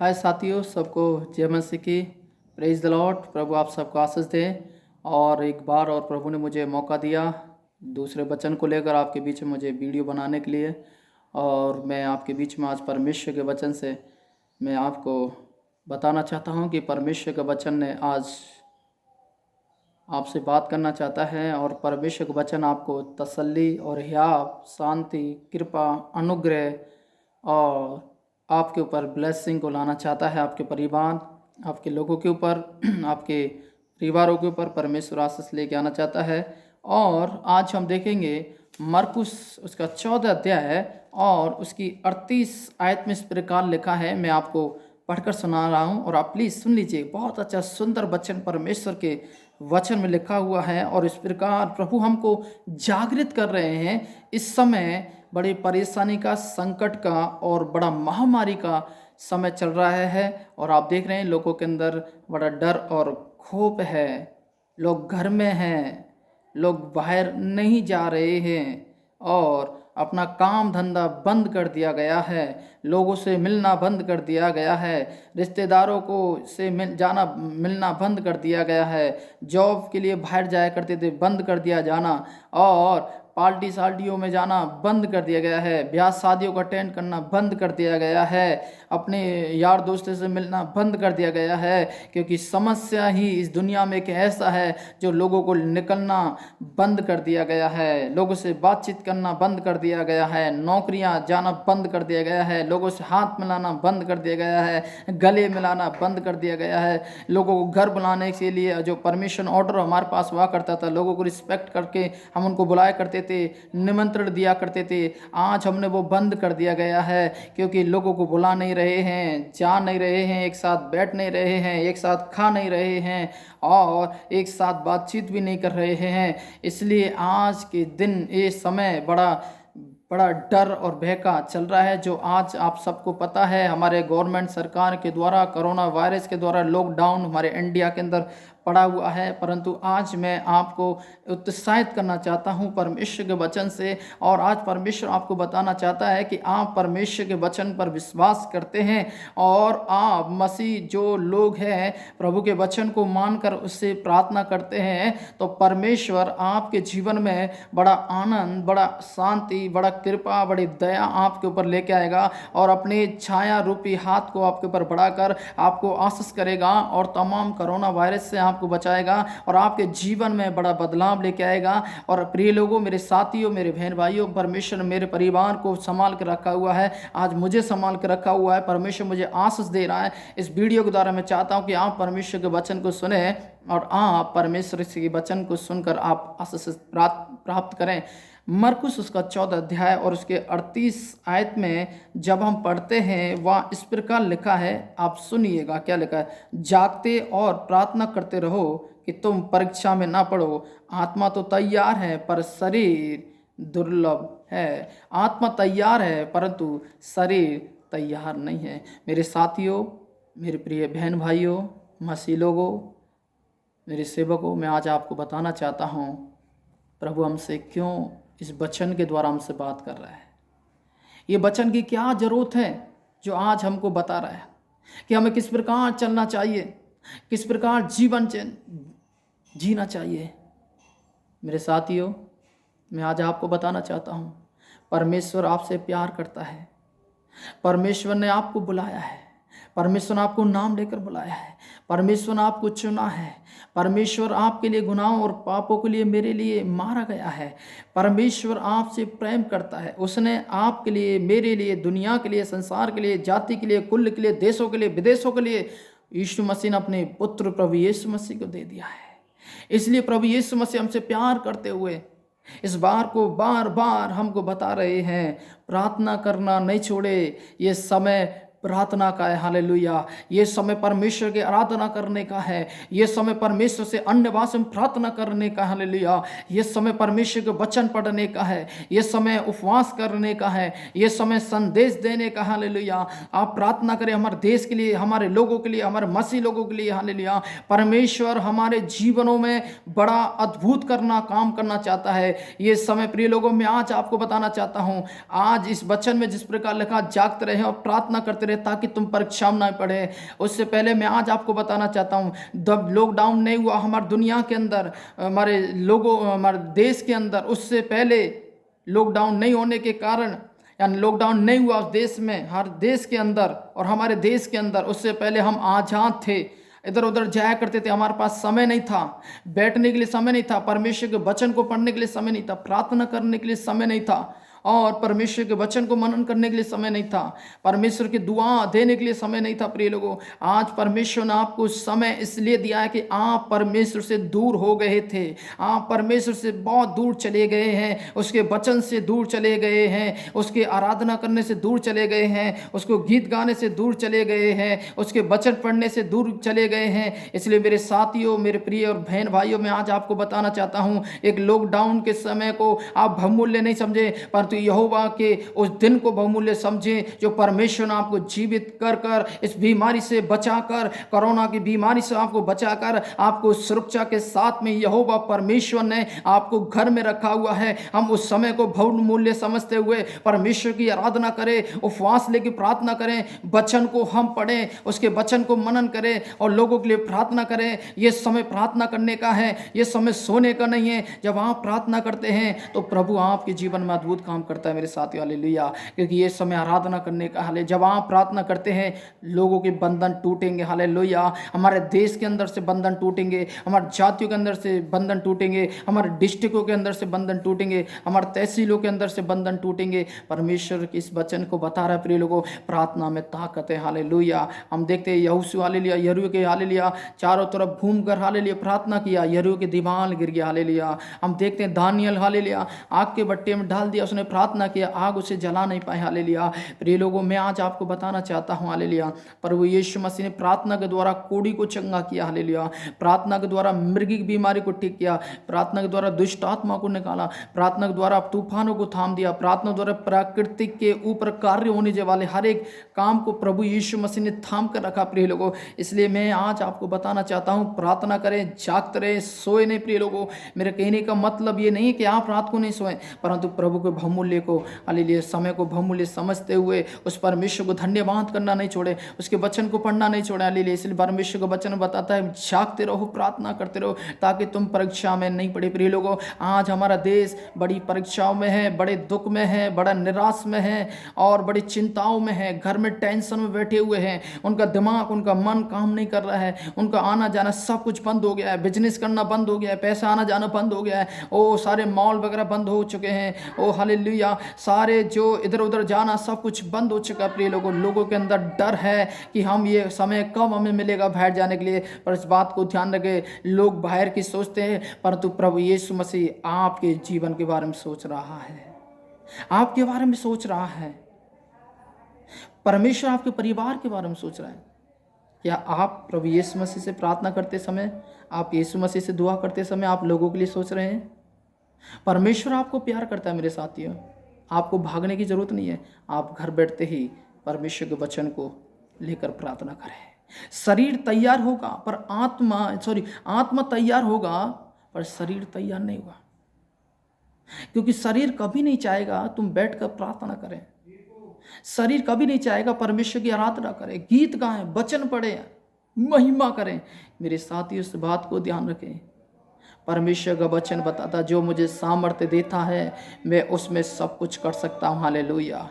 हाय साथियों, सबको जय मसीह की। Praise the Lord. प्रभु आप सबको आशीष दे। और एक बार और प्रभु ने मुझे मौका दिया दूसरे वचन को लेकर आपके बीच में मुझे वीडियो बनाने के लिए। और मैं आपके बीच में आज परमेश्वर के वचन से मैं आपको बताना चाहता हूं कि परमेश्वर के वचन ने आज आपसे बात करना चाहता है। और परमेश्वर का वचन आपको तसल्ली और हियाव, शांति, कृपा, अनुग्रह और आपके ऊपर ब्लेसिंग को लाना चाहता है। आपके परिवार, आपके लोगों के ऊपर आपके परिवारों के ऊपर परमेश्वर आशीष लेके आना चाहता है। और आज हम देखेंगे मरकुस उसका 14 अध्याय है और उसकी 38 आयत में इस प्रकार लिखा है। मैं आपको पढ़कर सुना रहा हूँ और आप प्लीज़ सुन लीजिए। बहुत अच्छा सुंदर वचन परमेश्वर के वचन में लिखा हुआ है। और इस प्रकार प्रभु हमको जागृत कर रहे हैं। इस समय बड़ी परेशानी का, संकट का और बड़ा महामारी का समय चल रहा है। और आप देख रहे हैं लोगों के अंदर बड़ा डर और खौफ है। लोग घर में हैं, लोग बाहर नहीं जा रहे हैं और अपना काम धंधा बंद कर दिया गया है। लोगों से मिलना बंद कर दिया गया है। रिश्तेदारों को से मिलना बंद कर दिया गया है। जॉब के लिए बाहर जाया करते थे, बंद कर दिया जाना। और पार्टी साल्टियों में जाना बंद कर दिया गया है। ब्याह शादियों को अटेंड करना बंद कर दिया गया है। अपने यार दोस्तों से मिलना बंद कर दिया गया है। क्योंकि समस्या ही इस दुनिया में एक ऐसा है जो लोगों को निकलना बंद कर दिया गया है। लोगों से बातचीत करना बंद कर दिया गया है। नौकरियां जाना बंद कर दिया गया है। लोगों से हाथ मिलाना बंद कर दिया गया है। गले मिलाना बंद कर दिया गया है। लोगों को घर बुलाने के लिए जो परमिशन ऑर्डर हमारे पास हुआ करता था, लोगों को रिस्पेक्ट करके हम उनको बुलाया करते थे, निमंत्रण दिया करते थे, आज हमने वो बंद कर दिया गया है। क्योंकि लोगों को बुला नहीं रहे हैं, जा नहीं रहे हैं, एक साथ बैठ नहीं रहे हैं, एक साथ खा नहीं रहे हैं और एक साथ बातचीत भी नहीं कर रहे हैं। इसलिए आज के दिन ये समय बड़ा डर और भय का चल रहा है। जो आज आप सबको पता है, हमारे गवर्नमेंट सरकार के द्वारा कोरोना वायरस के द्वारा लॉकडाउन हमारे इंडिया के अंदर पड़ा हुआ है। परंतु आज मैं आपको उत्साहित करना चाहता हूं परमेश्वर के वचन से। और आज परमेश्वर आपको बताना चाहता है कि आप परमेश्वर के वचन पर विश्वास करते हैं और आप मसीह जो लोग हैं प्रभु के वचन को मानकर उससे प्रार्थना करते हैं, तो परमेश्वर आपके जीवन में बड़ा आनंद, बड़ा शांति, बड़ा कृपा, बड़ी दया आपके ऊपर लेके आएगा और अपनी छाया रूपी हाथ को आपके ऊपर बढ़ाकर आपको आशीष करेगा और तमाम कोरोना वायरस से आपको बचाएगा और आपके जीवन में बड़ा बदलाव लेके आएगा। और प्रिय लोगों, मेरे साथियों, मेरे बहन भाइयों, परमेश्वर मेरे परिवार को संभाल के रखा हुआ है। आज मुझे संभाल के रखा हुआ है। परमेश्वर मुझे आशीष दे रहा है। इस वीडियो के द्वारा मैं चाहता हूं कि आप परमेश्वर के वचन को सुने और आप परमेश्वर के वचन को सुनकर आप आशीष प्राप्त करें। मरकुस उसका 14 अध्याय और उसके 38 आयत में जब हम पढ़ते हैं वह इस प्रकार लिखा है। आप सुनिएगा क्या लिखा है। जागते और प्रार्थना करते रहो कि तुम परीक्षा में ना पड़ो। आत्मा तो तैयार है पर शरीर दुर्लभ है। आत्मा तैयार है परंतु शरीर तैयार नहीं है। मेरे साथियों, मेरे प्रिय बहन भाइयों, मसीह लोगों, मेरे सेवकों, मैं आज आपको बताना चाहता हूँ प्रभु हमसे क्यों इस वचन के द्वारा हमसे बात कर रहा है। ये वचन की क्या जरूरत है जो आज हमको बता रहा है कि हमें किस प्रकार चलना चाहिए, किस प्रकार जीवन जीना चाहिए। मेरे साथियों, मैं आज आपको बताना चाहता हूँ परमेश्वर आपसे प्यार करता है। परमेश्वर ने आपको बुलाया है। परमेश्वर ने आपको नाम लेकर बुलाया है। परमेश्वर ने आपको चुना है। परमेश्वर आपके लिए गुनाहों और पापों के लिए मेरे लिए मारा गया है। परमेश्वर आपसे प्रेम करता है। उसने आपके लिए, मेरे लिए, दुनिया के लिए, संसार के लिए, जाति के लिए, कुल के लिए, देशों के लिए, विदेशों के लिए यीशु मसीह ने अपने पुत्र प्रभु यीशु मसीह को दे दिया है। इसलिए प्रभु यीशु मसीह हमसे प्यार करते हुए इस बार को बार बार हमको बता रहे हैं, प्रार्थना करना नहीं छोड़े। ये समय प्रार्थना का है। हालेलुया। ये समय परमेश्वर की आराधना करने का है। ये समय परमेश्वर से अन्य भाषा में प्रार्थना करने का। हालेलुया। ये समय परमेश्वर के वचन पढ़ने का है। ये समय उपवास करने का है। ये समय संदेश देने का। हालेलुया। आप प्रार्थना करें हमारे देश के लिए, हमारे लोगों के लिए, हमारे मसीह लोगों के लिए। हालेलुया। परमेश्वर हमारे जीवनों में बड़ा अद्भुत काम करना चाहता है। ये समय प्रिय लोगों, मैं आज आपको बताना चाहता हूँ, आज इस वचन में जिस प्रकार लिखा, जागते रहे और प्रार्थना करते रहे रहे ताकि तुम परीक्षा में ना पड़े। उससे पहले मैं आज आपको बताना चाहता हूँ, जब लॉकडाउन नहीं हुआ हमारी दुनिया के अंदर, हमारे लोगों, हमारे देश के अंदर, उससे पहले लॉकडाउन नहीं होने के कारण, यानी लॉकडाउन नहीं हुआ उस देश में, हर देश के अंदर और हमारे देश के अंदर, उससे पहले हम आज़ाद थे, इधर उधर जाया करते थे, हमारे पास समय नहीं था, बैठने के लिए समय नहीं था, परमेश्वर के वचन को पढ़ने के लिए समय नहीं था, प्रार्थना करने के लिए समय नहीं था, और परमेश्वर के वचन को मनन करने के लिए समय नहीं था, परमेश्वर की दुआ देने के लिए समय नहीं था। प्रिय लोगों, आज परमेश्वर ने आपको समय इसलिए दिया है कि आप परमेश्वर से दूर हो गए थे, आप परमेश्वर से बहुत दूर चले गए हैं, उसके वचन से दूर चले गए हैं, उसके आराधना करने से दूर चले गए हैं, उसको गीत गाने से दूर चले गए हैं, उसके वचन पढ़ने से दूर चले गए हैं। इसलिए मेरे साथियों, मेरे प्रिय और बहन भाइयों, मैं आज आपको बताना चाहता हूँ, एक लॉकडाउन के समय को आप बहुमूल्य नहीं समझे, परंतु यहोवा के उस दिन को बहुमूल्य समझें, जो परमेश्वर ने आपको जीवित कर कर इस बीमारी से बचाकर, कोरोना की बीमारी से आपको बचाकर, आपको सुरक्षा के साथ में यहोवा परमेश्वर ने आपको घर में रखा हुआ है। हम उस समय को बहुमूल्य समझते हुए परमेश्वर की आराधना करें, उपवास लेकर प्रार्थना करें, वचन को हम पढ़ें, उसके वचन को मनन करें और लोगों के लिए प्रार्थना करें। यह समय प्रार्थना करने का है, यह समय सोने का नहीं है। जब आप प्रार्थना करते हैं तो प्रभु आपके जीवन में अद्भुत काम करता है मेरे साथियों, हालेलुया, क्योंकि ये समय आराधना करने का हाल है। जब आप प्रार्थना करते हैं लोगों के बंधन टूटेंगे, हालेलुया, हमारे देश के अंदर से बंधन टूटेंगे, हमारे जातियों के अंदर से बंधन टूटेंगे, हमारे डिस्ट्रिक्टों के अंदर से बंधन टूटेंगे, हमारे तहसीलों के अंदर से बंधन टूटेंगे। परमेश्वर के इस वचन को बता रहा है प्रिय लोगों, प्रार्थना में ताकत है, हालेलुया। हम देखते हैं यहोशू, हालेलुया, यरीहो के, हालेलुया, चारों तरफ घूमकर, हालेलुया, प्रार्थना किया, यरीहो की दीवार गिर गया, हालेलुया। हम देखते हैं दानियल, हालेलुया, आग के भट्टे में डाल दिया, उसने प्रार्थना किया, आग उसे जला नहीं पाए, हालेलुया। प्रिय लोगों, मैं आज आपको बताना चाहता हूं, हालेलुया, प्रभु यीशु मसीह ने प्रार्थना के द्वारा कोढ़ी को चंगा किया, हालेलुया, प्रार्थना के द्वारा मृगी की बीमारी को ठीक किया, प्रार्थना के द्वारा दुष्ट आत्मा को निकाला, प्रार्थना के द्वारा तूफानों को थाम दिया, प्रार्थना द्वारा प्रकृति के ऊपर कार्य होने वाले हर एक काम को प्रभु यीशु मसीह ने थाम कर रखा। प्रिय लोगों, इसलिए मैं आज आपको बताना चाहता हूं, प्रार्थना करें, जागते रहे, सोए नहीं। प्रिय लोगों, मेरे कहने का मतलब ये नहीं कि आप रात को नहीं सोएं, परंतु प्रभु के बहुमूल्य को, हालेलुया, समय को बहुमूल्य समझते हुए उस परमेश्वर को धन्यवाद करना नहीं छोड़े, उसके वचन को पढ़ना नहीं छोड़े, हालेलुया। इसलिए परमेश्वर का वचन बताता है, जागते रहो, प्रार्थना करते रहो, ताकि तुम परीक्षा में नहीं पड़े। प्रिय लोगों, आज हमारा देश बड़ी परीक्षाओं में है, बड़े दुख में है, बड़ा निराश में है और बड़ी चिंताओं में है, घर में टेंशन में बैठे हुए हैं, उनका दिमाग, उनका मन काम नहीं कर रहा है, उनका आना जाना सब कुछ बंद हो गया है, बिजनेस करना बंद हो गया है, पैसा आना जाना बंद हो गया है, ओ सारे मॉल वगैरह बंद हो चुके हैं, ओ हालेलुया, सारे जो इधर उधर जाना सब कुछ बंद हो चुका है। प्रिय लोगों के अंदर डर है कि हम ये समय कब हमें मिलेगा बाहर जाने के लिए, पर इस बात को ध्यान रखें, लोग बाहर की सोचते हैं, परंतु प्रभु यीशु मसीह आपके जीवन के बारे में सोच रहा है, आपके बारे में सोच रहा है, परमेश्वर आपके परिवार के बारे में सोच रहा है। क्या आप प्रभु यीशु मसीह से प्रार्थना करते समय, आप यीशु मसीह से दुआ करते समय आप लोगों के लिए सोच रहे हैं? परमेश्वर आपको प्यार करता है मेरे साथियों, आपको भागने की जरूरत नहीं है, आप घर बैठते ही परमेश्वर के वचन को लेकर प्रार्थना करें। शरीर तैयार होगा पर आत्मा तैयार होगा पर शरीर तैयार नहीं होगा, क्योंकि शरीर कभी नहीं चाहेगा तुम बैठकर प्रार्थना करें, शरीर कभी नहीं चाहेगा परमेश्वर की आराधना करें, गीत गाएं, वचन पढ़ें, महिमा करें। मेरे साथियों, इस बात को ध्यान रखें, परमेश्वर का वचन बताता, जो मुझे सामर्थ्य देता है मैं उसमें सब कुछ कर सकता हूँ, हालेलुया।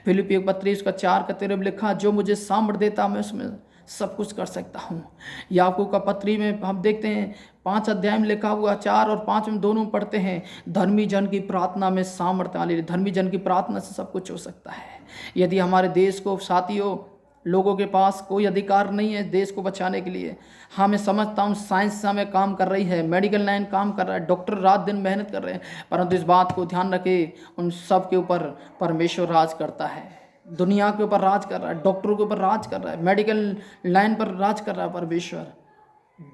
फिलिप्पियों की पत्री उसका 4:13 में लिखा, जो मुझे सामर्थ्य देता मैं उसमें सब कुछ कर सकता हूँ। याकूब का पत्री में हम देखते हैं 5 अध्याय में लिखा हुआ, 4 और 5 में दोनों पढ़ते हैं, धर्मी जन की प्रार्थना में सामर्थ्य, हालेलुया, धर्मी जन की प्रार्थना से सब कुछ हो सकता है। यदि हमारे देश को, साथियों, लोगों के पास कोई अधिकार नहीं है देश को बचाने के लिए, हाँ मैं समझता हूँ साइंस हमें काम कर रही है, मेडिकल लाइन काम कर रहा है, डॉक्टर रात दिन मेहनत कर रहे हैं, परंतु इस बात को ध्यान रखें, उन सब के ऊपर परमेश्वर राज करता है, दुनिया के ऊपर राज कर रहा है, डॉक्टरों के ऊपर राज कर रहा है, मेडिकल लाइन पर राज कर रहा है परमेश्वर,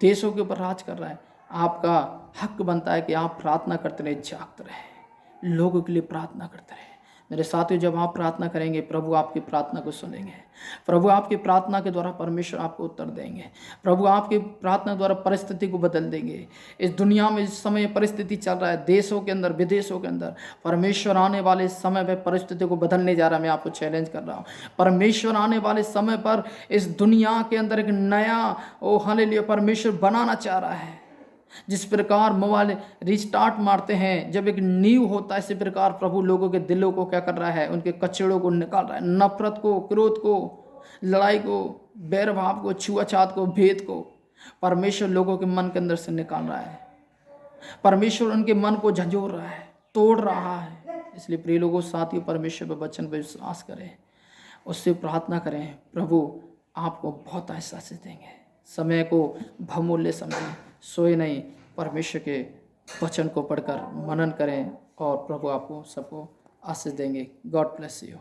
देशों के ऊपर राज कर रहा है। आपका हक बनता है कि आप प्रार्थना करते रहे, जागते रहे, लोगों के लिए प्रार्थना करते रहे, मेरे साथियों, जब आप प्रार्थना करेंगे प्रभु आपकी प्रार्थना को सुनेंगे। प्रभु आपकी प्रार्थना के द्वारा परमेश्वर आपको उत्तर देंगे। प्रभु आपकी प्रार्थना द्वारा परिस्थिति को बदल देंगे। इस दुनिया में इस समय परिस्थिति चल रहा है, देशों के अंदर विदेशों के अंदर, परमेश्वर आने वाले समय पर परिस्थिति को बदलने जा रहा है। मैं आपको चैलेंज कर रहा हूँ, परमेश्वर आने वाले समय पर इस दुनिया के अंदर एक नया हालेलुया परमेश्वर बनाना चाह रहा है। जिस प्रकार मोबाइल रिस्टार्ट मारते हैं जब एक नींव होता है, इसी प्रकार प्रभु लोगों के दिलों को क्या कर रहा है, उनके कचड़ों को निकाल रहा है, नफरत को, क्रोध को, लड़ाई को, बैरभाव को, छुआछात को, भेद को परमेश्वर लोगों के मन के अंदर से निकाल रहा है। परमेश्वर उनके मन को झंझोर रहा है, तोड़ रहा है। इसलिए प्रिय लोगों, साथियों, परमेश्वर पर वचन पर विश्वास करें, उससे प्रार्थना करें, प्रभु आपको बहुत आशीष देंगे। समय को बहुमूल्य समझें, सोए नहीं, परमेश्वर के वचन को पढ़कर मनन करें और प्रभु आपको सबको आशीष देंगे। God bless you.